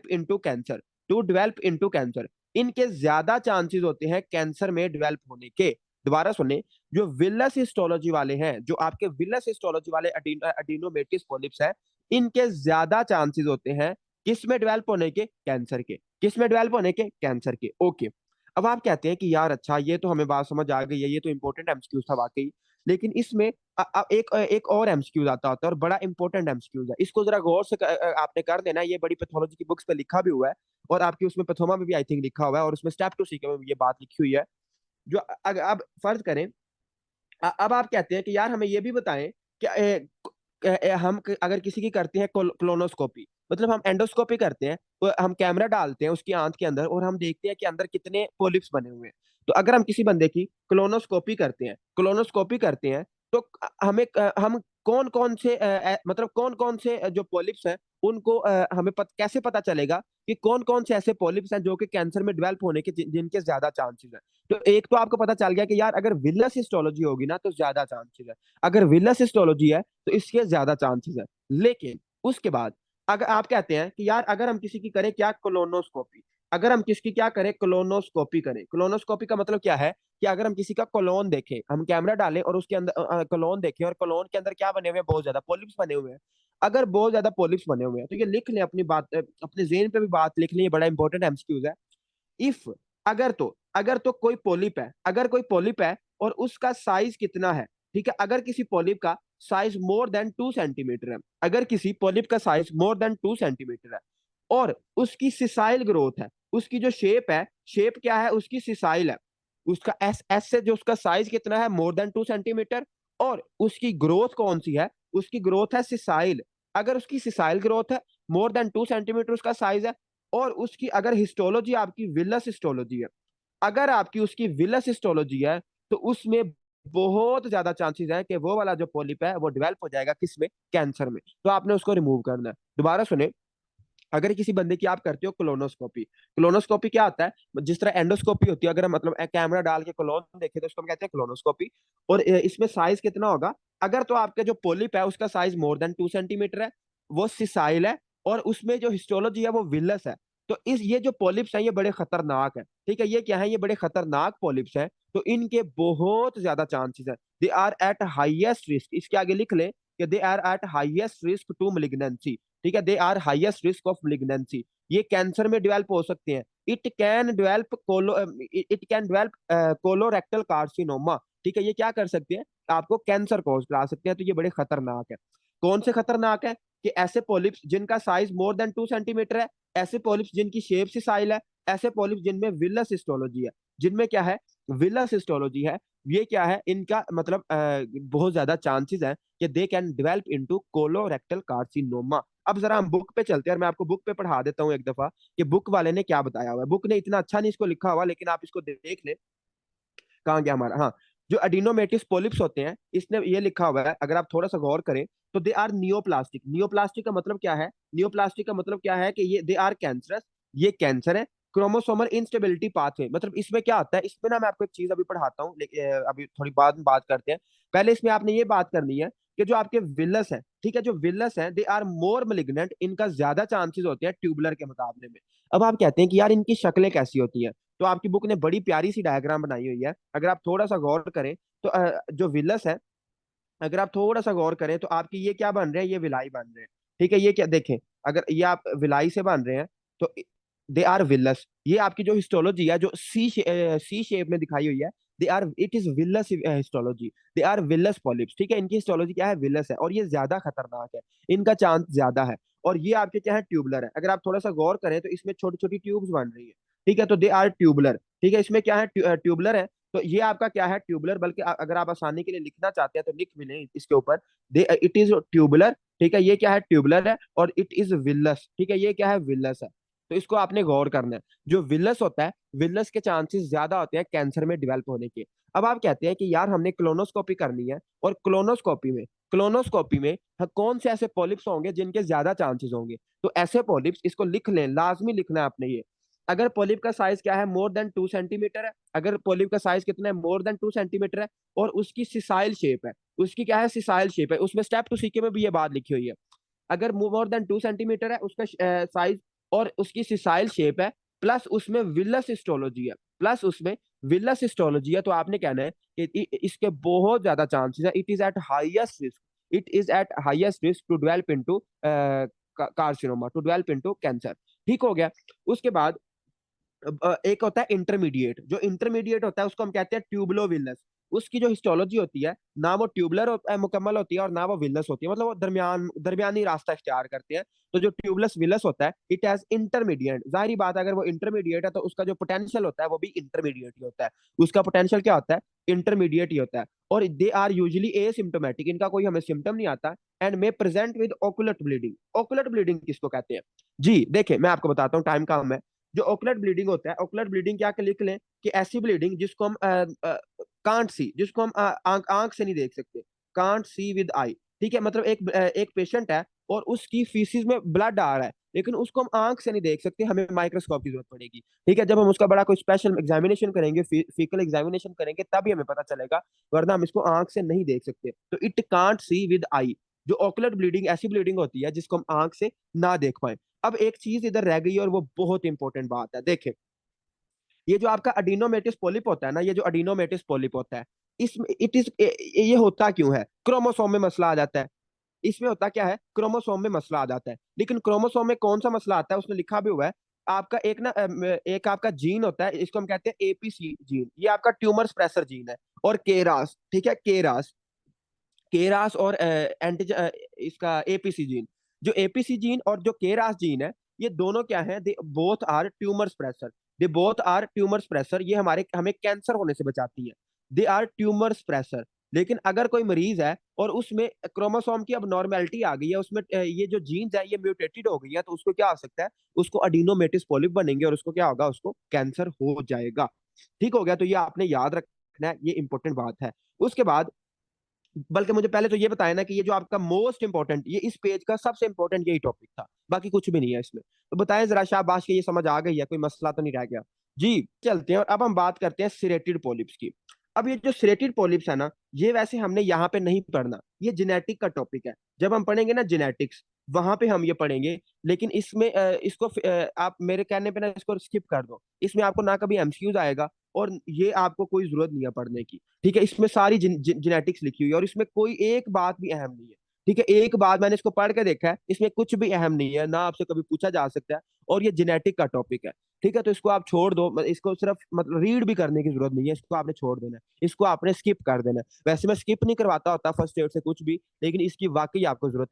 into cancer. इनके ज्यादा चांसेस होते हैं कैंसर में डेवलप होने के। दोबारा सुने, जो विलस हिस्टोलॉजी वाले हैं, जो आपके विलस हिस्टोलॉजी वाले एडिनोमेटिस पॉलिप्स है, इनके ज्यादा चांसेस होते हैं किस में डेवलप होने के, कैंसर के। किस में डेवलप होने के, कैंसर के। ओके, अब आप कहते हैं कि यार अच्छा ये तो हमें बात समझ आ गई है, ये तो इंपॉर्टेंट एमसीक्यूज था वाकई। लेकिन इसमें एक और एमसीक्यूज आता होता है और बड़ा इंपॉर्टेंट एमसीक्यूज है। इसको जरा गौर से आपने कर देना। ये बड़ी पैथोलॉजी की बुक्स पे लिखा भी हुआ है और आपकी उसमें पैथोमा में भी आई थिंक लिखा हुआ है, और उसमें स्टेप टू सी में ये बात लिखी हुई है। जो अगर आप फर्ज करें, अब आप कहते हैं कि यार हमें ये भी बताएं कि हम अगर किसी की करते हैं क्लोनोस्कोपी, मतलब हम एंडोस्कोपी करते हैं, तो हम कैमरा डालते हैं उसकी आंत के अंदर और हम देखते हैं कि अंदर कितने पोलिप्स बने हुए हैं। तो अगर हम किसी बंदे की क्लोनोस्कोपी करते हैं तो हम कौन कौन से जो पोलिप्स हैं उनको हमें कैसे पता चलेगा कि कौन कौन से ऐसे पोलिप्स हैं जो कि कैंसर में डेवलप होने के जिनके ज्यादा चांसेस हैं। तो एक तो आपको पता चल गया कि यार अगर विलस हिस्टोलॉजी होगी ना तो ज्यादा चांसेस है, अगर विलस हिस्टोलॉजी है तो इसके ज्यादा चांसेस है। लेकिन उसके बाद अगर आप कहते हैं कि यार अगर हम किसी की करें क्या, कोलोनोस्कोपी, अगर हम किसकी क्या करें, कोलोनोस्कोपी करें। कोलोनोस्कोपी का मतलब क्या है कि अगर हम किसी का कोलोन देखें, हम कैमरा डालें और उसके अंदर कोलोन देखें और कोलोन के अंदर क्या बने हुए हैं, बहुत ज्यादा पॉलिप्स बने हुए हैं। अगर बहुत ज्यादा पॉलिप्स बने हुए हैं तो ये लिख लें, अपनी बात अपने जेन पे भी बात लिख लें, ये बड़ा इंपॉर्टेंट एमसीक्यूज है। इफ, अगर तो कोई पॉलिप है और उसका साइज कितना है, ठीक है, अगर किसी पॉलिप का साइज मोर देन 2 सेंटीमीटर है, अगर किसी पॉलिप का साइज मोर देन 2 सेंटीमीटर है और उसकी सिसाइल ग्रोथ है, उसकी जो शेप क्या है, उसकी सिसाइल है, उसका एस से जो उसका साइज कितना है, मोर देन 2 सेंटीमीटर, और उसकी ग्रोथ कौन सी है, उसकी ग्रोथ है सिसाइल। अगर उसकी सिसाइल ग्रोथ है, मोर देन 2 सेंटीमीटर उसका साइज है, और उसकी अगर हिस्टोलॉजी आपकी विलस हिस्टोलॉजी है, अगर आपकी उसकी विलस हिस्टोलॉजी है, तो उसमें बहुत ज्यादा चांसेस है कि वो वाला जो पॉलिप है वो डेवलप हो जाएगा किसमें, कैंसर में। तो आपने उसको रिमूव करना है। दोबारा सुने, अगर किसी बंदे की आप करते हो कोलोनोस्कोपी, कोलोनोस्कोपी क्या होता है, जिस तरह एंडोस्कोपी होती है, अगर मतलब कैमरा डाल के कोलोन देखे तो उसको हम कहते हैं कोलोनोस्कोपी। और इसमें साइज कितना होगा, अगर तो आपके जो पोलिप है उसका साइज मोर देन 2 सेंटीमीटर है, वो सिसाइल है, और उसमें जो हिस्टोलॉजी है वो विलस है, तो इस ये जो पॉलिप्स हैं ये बड़े खतरनाक है। ठीक है, ये क्या है, ये बड़े खतरनाक पॉलिप्स हैं, तो इनके बहुत ज्यादा चांसेस है, they are at highest risk, इसके आगे लिख ले कि they are at highest risk to malignancy। ठीक है, they are highest risk of malignancy, ये कैंसर में डेवलप हो सकते हैं। It can develop colorectal carcinoma. ठीक है, ये क्या कर सकते हैं, आपको कैंसर कॉज करा सकते हैं, तो ये बड़े खतरनाक है। कौन से खतरनाक है, कि ऐसे पॉलिप्स जिनका साइज मोर देन 2 सेंटीमीटर है, ऐसे पॉलिप्स जिनकी शेप सिसाइल है, ऐसे पॉलिप्स जिनमें विलस हिस्टोलॉजी है, जिनमें क्या है, विलस हिस्टोलॉजी है, ये क्या है, इनका मतलब बहुत ज्यादा चांसेस है कि दे can develop into colorectal carcinoma. अब जरा हम बुक पे चलते हैं और मैं आपको बुक पे पढ़ा देता हूँ एक दफा कि बुक वाले ने क्या बताया हुआ है। बुक ने इतना अच्छा नहीं इसको लिखा हुआ, लेकिन आप इसको देख ले। कहाँ गया हमारा, हाँ, जो एडिनोमेटिस पोलिप्स होते हैं, इसने ये लिखा हुआ है, अगर आप थोड़ा सा गौर करें तो दे आर नियोप्लास्टिक। नियोप्लास्टिक का मतलब क्या है, नियोप्लास्टिक का मतलब क्या है कि ये दे आर कैंसरस, ये कैंसर है। क्रोमोसोमल इंस्टेबिलिटी पाथवे, मतलब इसमें क्या होता है, इसमें ना मैं आपको एक चीज अभी पढ़ाता हूँ, लेकिन अभी थोड़ी बाद में बात करते हैं। पहले इसमें आपने ये बात करनी है कि जो आपके विलस है, ठीक है, जो विलस है दे आर मोर malignant, इनका ज्यादा चांसेस होते हैं ट्यूबलर के मुकाबले में। अब आप कहते हैं कि यार इनकी शक्लें कैसी होती हैं, तो आपकी बुक ने बड़ी प्यारी सी डायग्राम बनाई हुई है, अगर आप थोड़ा सा गौर करें तो जो विलस है, अगर आप थोड़ा सा गौर करें तो आपकी ये क्या बन रहे हैं, ये विलाई बन रहे हैं। ठीक है, ये क्या देखें, अगर ये आप विलाई से बन रहे हैं तो दे आर विलस। ये आपकी जो हिस्टोलॉजी है जो सी शेप में दिखाई हुई है, they are it is villous histology, they are villous polyps. ठीक है, इनकी हिस्टोलॉजी क्या है, विलस है, और ये ज्यादा खतरनाक है, इनका चांस ज्यादा है। और ये आपके क्या है, ट्यूबलर है, अगर आप थोड़ा सा गौर करें तो इसमें छोटी छोटी ट्यूब्स बन रही है। ठीक है, तो दे आर ट्यूबलर। ठीक है, इसमें क्या है, ट्यूबलर है, तो ये आपका क्या है, ट्यूबुलर। बल्कि अगर आप आसानी के लिए लिखना चाहते हैं तो लिख भी लें इसके ऊपर, दे इट इज ट्यूबुलर। ठीक है, ये क्या है, ट्यूबुलर है, और इट इज विलस। ठीक है, ये क्या है, विलस है। तो इसको आपने गौर करना है, जो विलस होता है, विलस के चांसेस ज्यादा होते हैं कैंसर में डेवलप होने के। अब आप कहते हैं कि यार हमने क्लोनोस्कोपी करनी है, और क्लोनोस्कोपी में कौन से ऐसे पॉलिप्स होंगे जिनके ज्यादा चांसेस होंगे। तो ऐसे पॉलिप्स, इसको लिख लें, लाजमी लिखना है आपने ये। अगर पॉलिप का साइज क्या है, मोर देन 2 सेंटीमीटर है, अगर पॉलिप का साइज कितना है, मोर देन 2 सेंटीमीटर है, और उसकी सिसाइल शेप है, उसकी क्या है, सिसाइल शेप है, उसमें स्टेप टू सीके में भी ये बात लिखी हुई है। अगर मोर देन 2 सेंटीमीटर है उसका साइज, और उसकी सिसाइल शेप है, प्लस उसमें विलस हिस्टोलॉजी है, प्लस उसमें विलस हिस्टोलॉजी है, तो आपने कहना है कि इसके बहुत ज्यादा चांसेस है, it is at highest risk, it is at highest risk to develop into carcinoma, to develop into cancer. ठीक हो गया। उसके बाद एक होता है इंटरमीडिएट, जो इंटरमीडिएट होता है उसको हम कहते हैं ट्यूबुलोविलस। उसकी जो हिस्टोलॉजी होती है ना, वो ट्यूबलर मुकम्मल होती है, और ना वो विलस होती है, मतलब वो दरमियानी रास्ता इख्तियार करते हैं। तो जो ट्यूबलस विलस होता है, इट हैज इंटरमीडिएट, जाहिर बात है अगर वो इंटरमीडिएट है तो उसका जो पोटेंशियल होता है वो भी इंटरमीडिएट ही होता है। उसका पोटेंशियल क्या होता है, इंटरमीडिएट ही होता है। और दे आर यूजुअली एसिम्टोमेटिक, इनका कोई हमें सिम्टम नहीं आता, and may present with ocular bleeding. Ocular bleeding किसको कहते हैं, जी देखिए मैं आपको बताता हूँ, टाइम कम है। जो ओकुलर ब्लीडिंग होता है, ओकुलर ब्लीडिंग क्या लिख लें, कि ऐसी ब्लीडिंग जिसको हम कांट सी, जिसको हम आंख से नहीं देख सकते, कांट सी विद आई। ठीक है, मतलब एक पेशेंट है और उसकी फीसिस में ब्लड आ रहा है, लेकिन उसको हम आंख से नहीं देख सकते, हमें माइक्रोस्कोप की जरूरत पड़ेगी। ठीक है, जब हम उसका बड़ा कोई स्पेशल एग्जामिनेशन करेंगे, फीकल एग्जामिनेशन करेंगे, तभी हमें पता चलेगा, वरना हम इसको आंख से नहीं देख सकते। तो it can't see with I. जो ओकुलर ब्लीडिंग ऐसी ब्लीडिंग होती है जिसको हम आंख से ना देख पाए। अब एक चीज इधर रह गई है, और वो बहुत इंपॉर्टेंट बात है, देखें, ये जो आपका अडीनोमेटिस पोलिप होता है ना, ये जो अडीनोमेटिस पोलिप होता है, इसमें इट इज ये होता क्यों है, क्रोमोसोम में मसला आ जाता है। इसमें होता क्या है, क्रोमोसोम में मसला आ जाता है। लेकिन क्रोमोसोम में कौन सा मसला आता है, उसने लिखा भी हुआ है, आपका एक ना एक आपका जीन होता है, इसको हम कहते हैं एपीसी जीन, ये आपका ट्यूमर स्प्रेसर जीन है। और केरास, ठीक है, केरास, केरास और एंटीज इसका एपीसी जीन, जो एपीसी जीन और जो केरास जीन है, ये दोनों क्या है, they both are tumour suppressor, they both are tumour suppressor, ये हमारे हमें कैंसर होने से बचाती है, दे आर ट्यूमर स्प्रेसर। लेकिन अगर कोई मरीज है और उसमें क्रोमोसोम की अब नॉर्मेलिटी आ गई है, उसमें ये जो जीन्स है ये म्यूटेटेड हो गई है, तो उसको क्या हो सकता है, उसको अडीनोमेटिस पॉलिप बनेंगे और उसको क्या होगा, उसको कैंसर हो जाएगा। ठीक हो गया, तो ये आपने याद रखना है, ये इंपॉर्टेंट बात है। उसके बाद, बल्कि मुझे पहले तो ये बताया ना कि ये जो आपका मोस्ट इंपॉर्टेंट, ये इस पेज का सबसे इंपॉर्टेंट यही टॉपिक था, बाकी कुछ भी नहीं है इसमें। तो बताएं जरा शाबाश के, ये समझ आ गई है, कोई मसला तो नहीं रह गया? जी चलते हैं, और अब हम बात करते हैं सिरेटेड पॉलिप्स की। अब ये जो सिरेटेड पॉलिप्स है ना, ये वैसे हमने यहाँ पे नहीं पढ़ना, ये जेनेटिक का टॉपिक है। जब हम पढ़ेंगे ना जेनेटिक्स, वहां पे हम ये पढ़ेंगे। लेकिन इसमें इसको आप मेरे कहने पे ना इसको स्किप कर दो, इसमें आपको ना कभी एमसीक्यूज आएगा, और ये आपको कोई जरूरत नहीं है पढ़ने की। ठीक है, इसमें सारी जेनेटिक्स लिखी हुई है, और इसमें कोई एक बात भी अहम नहीं है। ठीक है, एक बात मैंने इसको पढ़ के देखा है, इसमें कुछ भी अहम नहीं है, ना आपसे कभी पूछा जा सकता है, और ये जेनेटिक का टॉपिक है। ठीक है, तो इसको आप छोड़ दो, इसको सिर्फ मतलब रीड भी करने की जरूरत नहीं है, इसको आपने छोड़ देना है, इसको आपने स्किप कर देना है। वैसे मैं स्किप नहीं करवाता होता फर्स्ट ईयर से कुछ भी, लेकिन इसकी वाकई आपको जरूरत है।